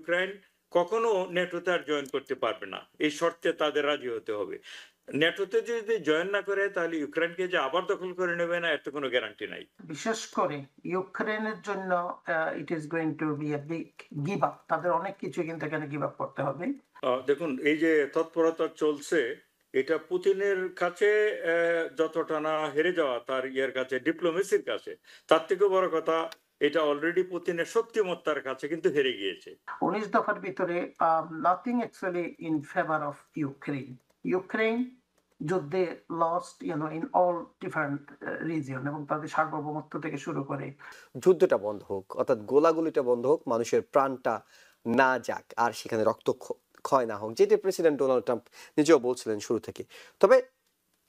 Ukraine কখনো নেটোতে আর join করতে পারবে না। এই শর্তে তাদের রাজি হতে হবে। নেটোতে যদি জয়েন না করে তাহলে ইউক্রেনকে যে আবার দখল করে নেবে না এর তো কোনো গ্যারান্টি নাই। বিশেষ করে ইউক্রেনের জন্য it is going to be a big give up. তাদের অনেক কিছু কিন্তু এখানে গিভ আপ করতে হবে। দেখুন এই যে তৎপরতা চলছে এটা পুতিনের কাছে যতটা না হেরে যাওয়া তার ইয়ের কাছে ডিপ্লোমেসির কাছে তার থেকেও বড় কথা এটা অলরেডি পুতিনের শক্তিমত্তার কাছে কিন্তু হেরে গিয়েছে। 19 দফার ভিতরে nothing actually in favour of Ukraine. Ukraine যুদ্ধে lost in all different region এবং তাদের সার্বভৌমত্ব থেকে শুরু করে যুদ্ধটা বন্ধ হোক, অর্থাৎ গোলাগুলিটা বন্ধ হোক, মানুষের প্রাণটা না যাক আর সেখানে ক্ষয় না হোক, যেটা প্রেসিডেন্ট ডোনাল্ড ট্রাম্প নিজেও বলছিলেন শুরু থেকে। তবে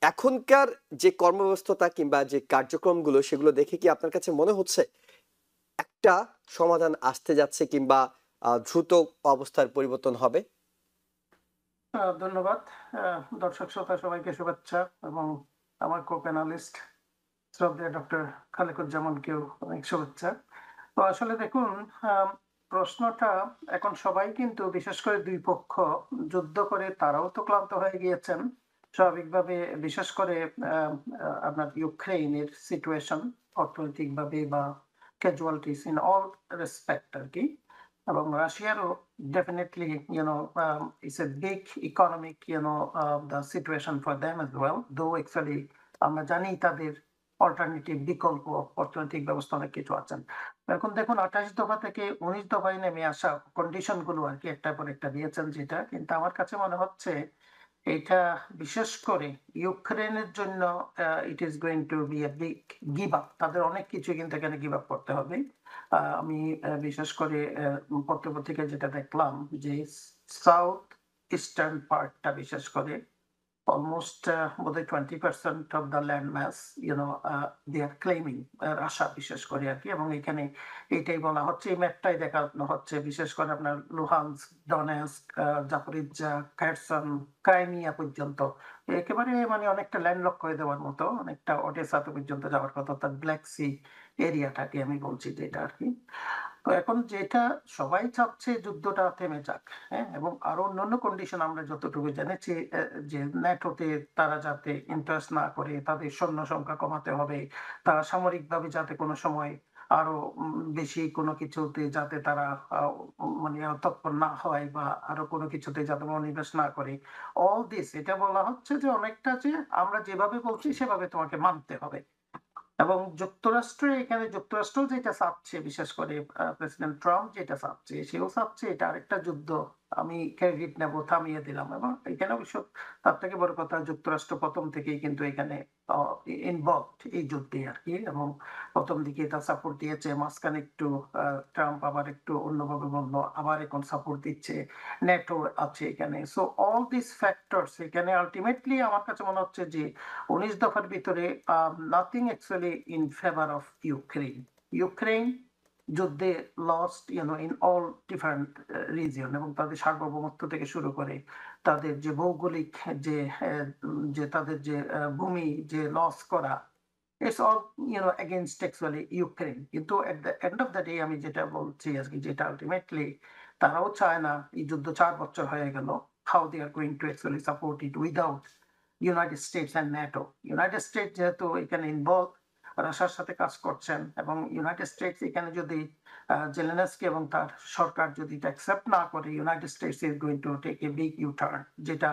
এখনকার যে কর্মব্যস্ততা কিংবা যে কার্যক্রমগুলো সেগুলো দেখে কি আপনার কাছে মনে হচ্ছে একটা সমাধান আসতে যাচ্ছে কিংবা দ্রুত অবস্থার পরিবর্তন হবে? ধন্যবাদ। দর্শক শ্রোতা সবাইকে শুভেচ্ছা এবং আমার কো প্যানালিস্ট শ্রদ্ধেয় ডক্টর খালেকুজ্জামানকেও অনেক শুভেচ্ছা। তো আসলে দেখুন, প্রশ্নটা এখন সবাই কিন্তু বিশেষ করে দুই পক্ষ যুদ্ধ করে তারাও তো ক্লান্ত হয়ে গিয়েছেন স্বাভাবিকভাবে। বিশেষ করে আপনার ইউক্রেইনের সিচুয়েশন অর্থনৈতিকভাবে বা ক্যাজুয়ালিটিস ইন অল রেসপেক্ট আর কি। এবং রাশিয়ারও definitely it's a big economic the situation for them as well, though actually আমরা জানি তাদের অল্টারনেটিভ বিকল্প অর্থনৈতিক ব্যবস্থা অনেক কিছু আছেন। এখন দেখুন 28 দফা থেকে 19 দফায় নেমে আসা কন্ডিশন গুলো আর কি একটার পর একটা দিয়েছেন যেটা, কিন্তু আমার কাছে মনে হচ্ছে এটা বিশেষ করে ইউক্রেনের জন্য it is going to be a big give up. তাদের অনেক কিছু কিন্তু এখানে গিভ আপ করতে হবে। আমি বিশেষ করে পত্রপত্রিকায় যেটা দেখলাম যে সাউথ ইস্টার্ন পার্টটা বিশেষ করে almost বোধহয় 20% of the land mass they are claiming Russia বিশেষ করে আর কি। এবং এখানে এইটাই বলা হচ্ছে, এই ম্যাপটাই দেখানো হচ্ছে বিশেষ করে আপনার লুহান্স্ক, ডনেস্ক, জাপোরিজ্জা, খারসন, ক্রাইমিয়া পর্যন্ত একেবারে মানে অনেকটা ল্যান্ডলক করে দেওয়ার মতো, অনেকটা ওডেসা পর্যন্ত যাওয়ার কথা, অর্থাৎ ব্ল্যাক সি এরিয়াটাকে আমি বলছি যেটা আর কি। তো এখন যেটা সবাই চাচ্ছে যুদ্ধটা থেমে যাক, হ্যাঁ, এবং আরো অন্যান্য কন্ডিশন আমরা যতটুকু জেনেছি যে ন্যাটোতে তারা যাতে ইন্টারেস্ট না করে, তাদের সৈন্য সংখ্যা কমাতে হবে, তারা সামরিকভাবে যাতে কোনো সময় আরো বেশি কোনো কিছুতে যাতে তারা মানে তৎপর না হয় বা আরো কোনো কিছুতে যাতে মনোনিবেশ না করে। অল দিস এটা বলা হচ্ছে যে অনেকটা যে আমরা যেভাবে বলছি সেভাবে তোমাকে মানতে হবে। এবং যুক্তরাষ্ট্র যেটা চাচ্ছে, বিশেষ করে প্রেসিডেন্ট ট্রাম্প যেটা চাচ্ছে, সেও চাচ্ছে এটা আরেকটা যুদ্ধ আমি ক্রেডিট নেব, থামিয়ে দিলাম। এবং এখানে অবশ্য তার থেকে বড় কথা যুক্তরাষ্ট্র প্রথম থেকেই কিন্তু এখানে ইনভলভ এই যুদ্ধে আর কি, এবং প্রথম দিকে এটা সাপোর্ট দিয়েছে, মাঝখানে একটু ট্রাম্প আবার একটু অন্যভাবে বললো, আবার এখন সাপোর্ট দিচ্ছে, নেটো আছে এখানে। সো অল দিস ফ্যাক্টরস এখানে আলটিমেটলি আমার কাছে মনে হচ্ছে যে 19 দফার ভিতরে nothing actually in favour of Ukraine. Ukraine যুদ্ধে lost in all different region এবং তাদের সার্বভৌমত্ব থেকে শুরু করে তাদের যে ভৌগোলিক যে যে তাদের যে ভূমি যে লস করা, it's all against actually Ukraine. কিন্তু at the end of the day আমি যেটা বলছি আজকে, যেটা আলটিমেটলি তারাও চায় না এই যুদ্ধ 4 বছর হয়ে গেল, how they are going to actually support it without United States and NATO. United States যেহেতু এখানে ইনভলভ, রাশিয়ার সাথে কাজ করছেন, এবং ইউনাইটেড স্টেটস এখানে যদি জেলেনস্কি এবং তার সরকার যদি এটা অ্যাকসেপ্ট না করে, United States is going to take a big U turn, যেটা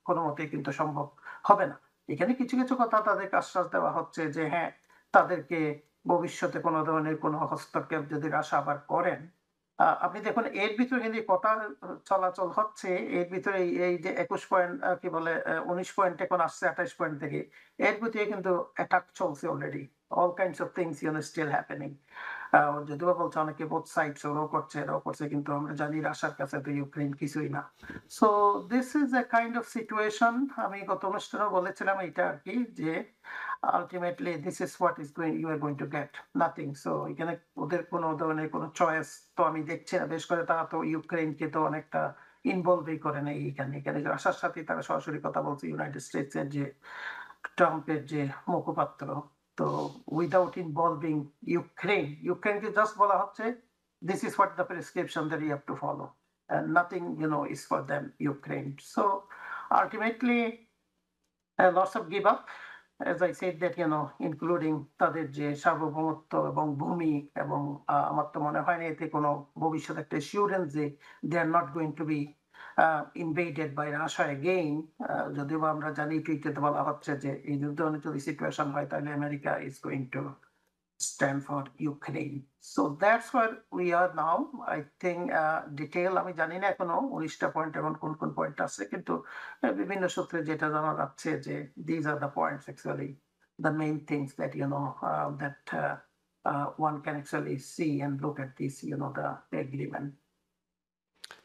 কোনো মতেই কিন্তু সম্ভব হবে না। এখানে কিছু কিছু কথা তাদেরকে আশ্বাস দেওয়া হচ্ছে যে হ্যাঁ, তাদেরকে ভবিষ্যতে কোনো ধরনের কোনো হস্তক্ষেপ যদি রাশিয়া আবার করেন, আপনি দেখুন এর ভিতরে কিন্তু কথা চলাচল হচ্ছে, এর ভিতরে এই যে 21 পয়েন্ট কি বলে 19 পয়েন্ট এখন আসছে 28 পয়েন্ট থেকে, এর ভিতরে কিন্তু অ্যাটাক চলছে already. All kinds of things still happening. যদিও বলছে অনেকে বোথ সাইডস ওরাও করছে এরাও করছে, কিন্তু আমরা জানি রাশিয়ার কাছে তো ইউক্রেন কিছুই না। So this is a kind of situation. আমি গত অনুষ্ঠানেও বলেছিলাম এটা আর কি, যে ultimately this is what is going you are going to get, nothing. So এখানে ওদের কোনো ধরনের কোনো চয়েস তো আমি দেখছি না। বেশ করে তারা তো ইউক্রেনকে তো অনেকটা ইনভলভই করে নেই এখানে। এখানে রাশিয়ার সাথে তারা সরাসরি কথা বলছে, ইউনাইটেড স্টেটস এর যে ট্রাম্পের যে মুখপাত্র। তো উইদাউট ইনভলভিং ইউক্রেনকে জাস্ট বলা হচ্ছে this is what the prescription that you have to follow. And nothing, is for them, Ukraine. So ultimately, lots of give up, as I said that, including তাদের যে সার্বভৌমত্ব এবং ভূমি এবং আমার তো মনে হয় না এতে কোনো ভবিষ্যৎ একটা assurance যে they are not going to be invaded by Russia again. যদিও বা আমরা জানি টুইটাতে বলা হচ্ছে যে এই যুদ্ধ যদি সিচুয়েশন হয় তাহলে America is going to stand for Ukraine. So that's where we are now. I think detail আমি জানি না এখনো 19টা পয়েন্ট এমন কোন কোন পয়েন্ট আছে কিন্তু বিভিন্ন সূত্রে যেটা জানা যাচ্ছে যে these are the points actually the main things that that one can actually see and look at this the agreement.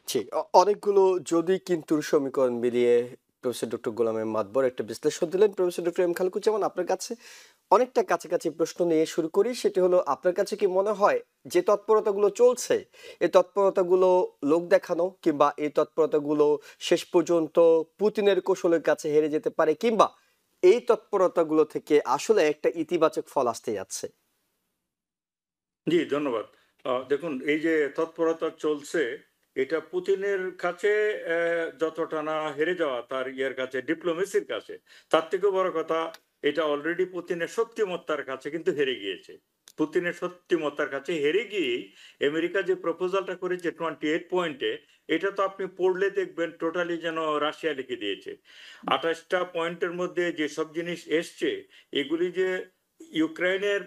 ঠিক অনেকগুলো যদি কিন্তু সমীকরণ মিলিয়ে প্রফেসর ডক্টর গোলাম মাতবর একটা বিশ্লেষণ দিলেন। প্রফেসর ডক্টর এম খালেকুজ্জামান, আপনার কাছে অনেকটা কাছাকাছি প্রশ্ন নিয়ে শুরু করি। সেটি হলো, আপনার কাছে কি মনে হয় যে তৎপরতাগুলো চলছে, এই তৎপরতাগুলো লোক দেখানো কিংবা এই তৎপরতাগুলো শেষ পর্যন্ত পুতিনের কৌশলের কাছে হেরে যেতে পারে, কিংবা এই তৎপরতাগুলো থেকে আসলে একটা ইতিবাচক ফল আসতে যাচ্ছে? জি, ধন্যবাদ। দেখুন, এই যে তৎপরতা চলছে, এটা পুতিনের কাছে যতটা না হেরে যাওয়া তার কাছে, ডিপ্লোমেসির কাছে, তার থেকে বড় কথা এটা অলরেডি পুতিনের শক্তিমত্তার কাছে কিন্তু হেরে গিয়েছে। পুতিনের শক্তিমত্তার কাছে হেরে গিয়েই আমেরিকা যে প্রপোজালটা করেছে 28 পয়েন্টে, এটা তো আপনি পড়লে দেখবেন টোটালি যেন রাশিয়া লিখে দিয়েছে। 28টা পয়েন্টের মধ্যে যেসব জিনিস এসছে, এগুলি যে ইউক্রেনের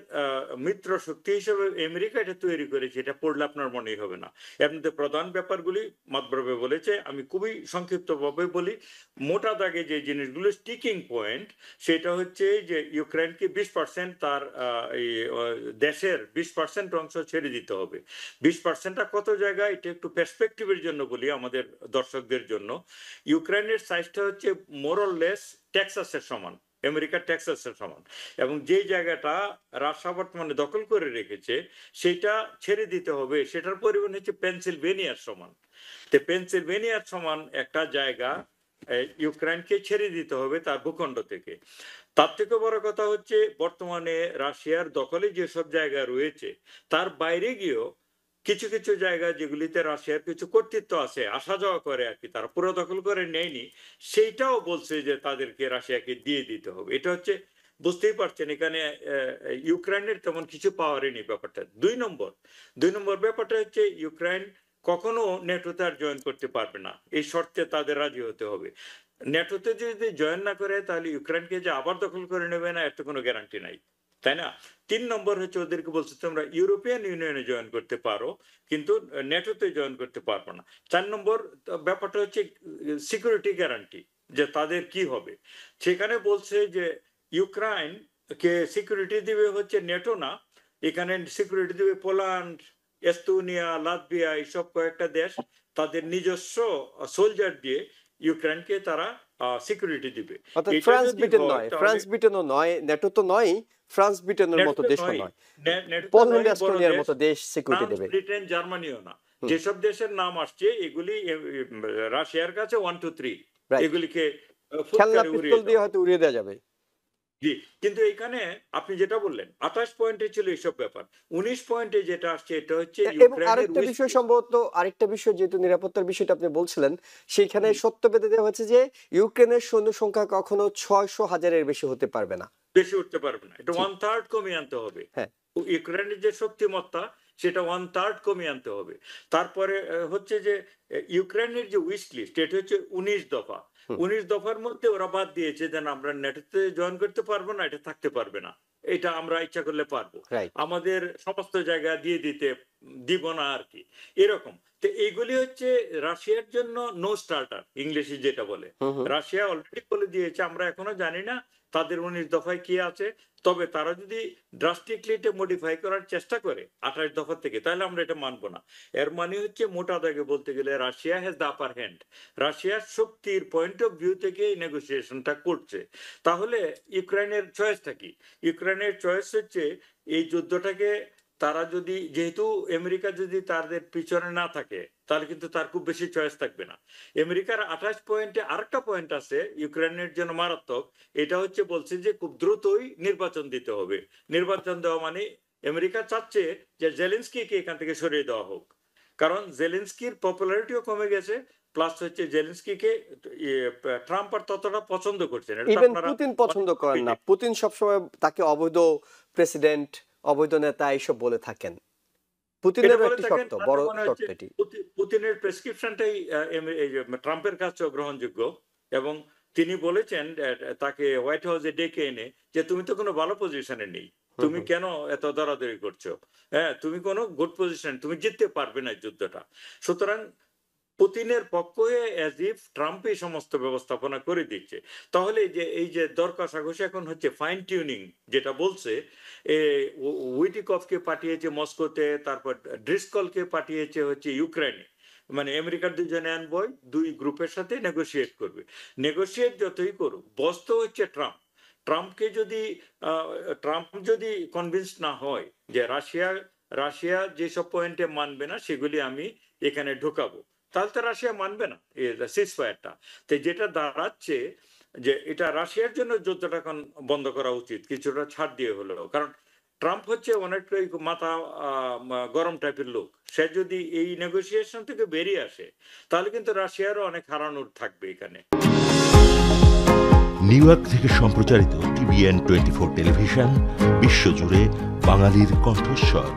মিত্র শক্তি হিসেবে আমেরিকা এটা তৈরি করেছে, এটা পড়লে আপনার মনেই হবে না। এর মধ্যে প্রধান ব্যাপারগুলি মাতবরভাবে বলেছে, আমি খুবই সংক্ষিপ্তভাবে বলি। মোটা দাগে যে জিনিসগুলো স্টিকিং পয়েন্ট, সেটা হচ্ছে যে ইউক্রেনকে 20% তার দেশের 20% অংশ ছেড়ে দিতে হবে। 20%টা কত জায়গায়, এটা একটু পার্সপেক্টিভের জন্য বলি আমাদের দর্শকদের জন্য। ইউক্রেনের সাইজটা হচ্ছে মোরলেস টেক্সাসের সমান, আমেরিকার টেক্সাসের সমান, এবং যে জায়গাটা রাশিয়া বর্তমানে দখল করে রেখেছে সেটা ছেড়ে দিতে হবে, সেটার পরিমাণ হচ্ছে পেনসিলভেনিয়ার সমান। তো পেনসিলভেনিয়ার সমান একটা জায়গা ইউক্রেনকে ছেড়ে দিতে হবে তার ভূখণ্ড থেকে। তার থেকে বড় কথা হচ্ছে বর্তমানে রাশিয়ার দখলে যেসব জায়গা রয়েছে তার বাইরে গিয়েও কিছু কিছু জায়গা যেগুলিতে রাশিয়ার কিছু কর্তৃত্ব আছে, আসা যাওয়া করে আর কি, তারা পুরো দখল করে নেয়নি, সেইটাও বলছে যে তাদেরকে রাশিয়াকে দিয়ে দিতে হবে। এটা হচ্ছে, বুঝতেই পারছেন এখানে ইউক্রেনের তেমন কিছু পাওয়ারই নেই ব্যাপারটা। দুই নম্বর ব্যাপারটা হচ্ছে ইউক্রেন কখনো নেটোতে আর জয়েন করতে পারবে না, এই শর্তে তাদের রাজি হতে হবে। নেটোতে যদি জয়েন না করে তাহলে ইউক্রেনকে যে আবার দখল করে নেবে না, এর তো কোনো গ্যারান্টি নাই, তাই না? 3 নম্বর হচ্ছে ওদেরকে বলছে তোমরা ইউরোপিয়ান ইউনিয়নে জয়েন করতে পারো কিন্তু নেটোতে জয়েন করতে পারবো না। 4 নম্বর ব্যাপারটা হচ্ছে সিকিউরিটি গ্যারান্টি, যে তাদের কি হবে। সেখানে বলছে যে ইউক্রেন কে সিকিউরিটি দিবে হচ্ছে নেটো না, এখানে সিকিউরিটি দিবে পোল্যান্ড, এস্তোনিয়া, লাতভিয়া, এইসব কয়েকটা দেশ তাদের নিজস্ব সোলজার দিয়ে ইউক্রেনকে তারা সিকিউরিটি দিবে। অর্থাৎ এটা ফ্রান্স যদি ব্রিটেন হয় নয়, তাহলে ফ্রান্স ব্রিটেনও নয়, নেটো তো নয়, ফ্রান্স ব্রিটেনের মতো নেটোতে দেশও নয়, নয়, নেটোতে পোল্যান্ড, নয়, বড় এস্তোনিয়ার দেশ মতো দেশ সিকিউরিটি ফ্রান্স, দেবে। ব্রিটেন, জার্মানিও না। হুম, যেসব দেশের নাম আসছে এগুলি রাশিয়ার কাছে 1 2 3, রাইট। এগুলিকে খেলনা ফুৎকারে পিস্তল উড়িয়ে দিয়ে দাও। হয়তো উড়িয়ে দেওয়া যাবে। জি, কিন্তু এখানে আপনি যেটা বললেন 28 পয়েন্টে ছিল এইসব ব্যাপার, 19 পয়েন্টে যেটা আসছে এটা হচ্ছে এবং ইউক্রেনের আরেকটা বিষয়, সম্ভবত আরেকটা বিষয়, যেহেতু নিরাপত্তার বিষয়টা আপনি বলছিলেন, সেইখানে সত্য বেঁধে দেওয়া হয়েছে যে ইউক্রেনের সৈন্য সংখ্যা কখনো 600,000-এর বেশি হতে পারবে না। বেশি উঠতে পারবে না, এটা জি, 1/3 কমিয়ে আনতে হবে। হ্যাঁ, ইউক্রেনের যে শক্তিমত্তা সেটা 1/3 কমিয়ে আনতে হবে। তারপরে হচ্ছে যে ইউক্রেনের যে উইশ লিস্ট, এটা হচ্ছে 19 দফা। হুম, 19 দফার মধ্যে ওরা বাদ দিয়েছে যে না, আমরা নেটোতে জয়েন করতে পারবো না, এটা থাকতে পারবে না, এটা আমরা ইচ্ছা করলে পারবো, রাইট। আমাদের সমস্ত জায়গা দিয়ে দিব না আর কি, এরকম। তো এইগুলি হচ্ছে রাশিয়ার জন্য নো স্টার্টার, ইংলিশে যেটা বলে। হুম, হুম, রাশিয়া অলরেডি বলে দিয়েছে আমরা এখনো জানি না তাদের 19 দফায় কি আছে, তবে তারা যদি ড্রাস্টিকলি এটা মডিফাই করার চেষ্টা করে 28 দফা থেকে, তাহলে আমরা এটা মানবো না। এর মানে হচ্ছে মোটা দাগে বলতে গেলে Russia has the upper hand, রাশিয়ার শক্তির পয়েন্ট অফ ভিউ থেকে এই নেগোসিয়েশনটা করছে। তাহলে ইউক্রেনের চয়েসটা কি? ইউক্রেনের চয়েস হচ্ছে এই যুদ্ধটাকে তারা যদি, যেহেতু আমেরিকা যদি তাদের পিছনে না থাকে তাহলে কিন্তু তার খুব বেশি চয়েস থাকবে না। আমেরিকার 28 পয়েন্টে আরেকটা পয়েন্ট আছে ইউক্রেনের জন্য মারাত্মক, এটা হচ্ছে বলছে যে খুব দ্রুতই নির্বাচন দিতে হবে। নির্বাচন দেওয়া মানে আমেরিকা চাচ্ছে যে জেলেনস্কিকে এখান থেকে সরিয়ে দেওয়া হোক, কারণ জেলেনস্কির পপুলারিটিও কমে গেছে, প্লাস হচ্ছে জেলেনস্কিকে ট্রাম্প আর ততটা পছন্দ করছেন। এটা তো ইভেন আপনারা পুতিন অনেক পছন্দ করেন না, কপিটে। পুতিন সবসময় তাকে অবৈধ প্রেসিডেন্ট, অবৈধ নেতা এইসব বলে থাকেন। এটা পুতিনেরও বলে একটি থাকেন, শর্ত, তাতে বড় মনে শর্ত হচ্ছে এটি। পুতিনের প্রেসক্রিপশনটাই এই যে ট্রাম্পের কাছেও গ্রহণযোগ্য, এবং তিনি বলেছেন তাকে হোয়াইট হাউসে ডেকে এনে যে তুমি তো কোনো ভালো পজিশনে নেই, হুম তুমি হুম। কেন এত দরাদরি করছো, হ্যাঁ তুমি কোনো গুড পজিশন, তুমি জিততে পারবে না এই যুদ্ধটা। সুতরাং পুতিনের পক্ষ হয়ে অ্যাজ ইফ ট্রাম্প এই সমস্ত ব্যবস্থাপনা করে দিচ্ছে। তাহলে এই যে দর কষাকষি এখন হচ্ছে ফাইন টিউনিং, যেটা বলছে উইটিকফকে পাঠিয়েছে মস্কোতে, তারপর ড্রিসকলকে পাঠিয়েছে হচ্ছে ইউক্রেনে, মানে আমেরিকার দুজনে আনবই, দুই গ্রুপের সাথে নেগোশিয়েট করবে। নেগোশিয়েট যতই করুক, বস তো হচ্ছে ট্রাম্প। ট্রাম্পকে যদি ট্রাম্প যদি কনভিন্স না হয় যে রাশিয়া যেসব পয়েন্টে মানবে না সেগুলি আমি এখানে ঢোকাবো, তাহলে তো রাশিয়া মানবে না সিজ ফায়ারটা। তো যেটা দাঁড়াচ্ছে যে এটা রাশিয়ার জন্য যুদ্ধটা এখন বন্ধ করা উচিত, কিছুটা ছাড় দিয়ে হলেও, কারণ ট্রাম্প হচ্ছে অনেকটাই মাথা গরম টাইপের লোক। সে যদি এই নেগোসিয়েশন থেকে বেরিয়ে আসে তাহলে কিন্তু রাশিয়ারও অনেক হারানোর থাকবে এখানে। নিউ ইয়র্ক থেকে সম্প্রচারিত TVN 24 টেলিভিশন বিশ্বজুড়ে বাঙালির কণ্ঠস্বর।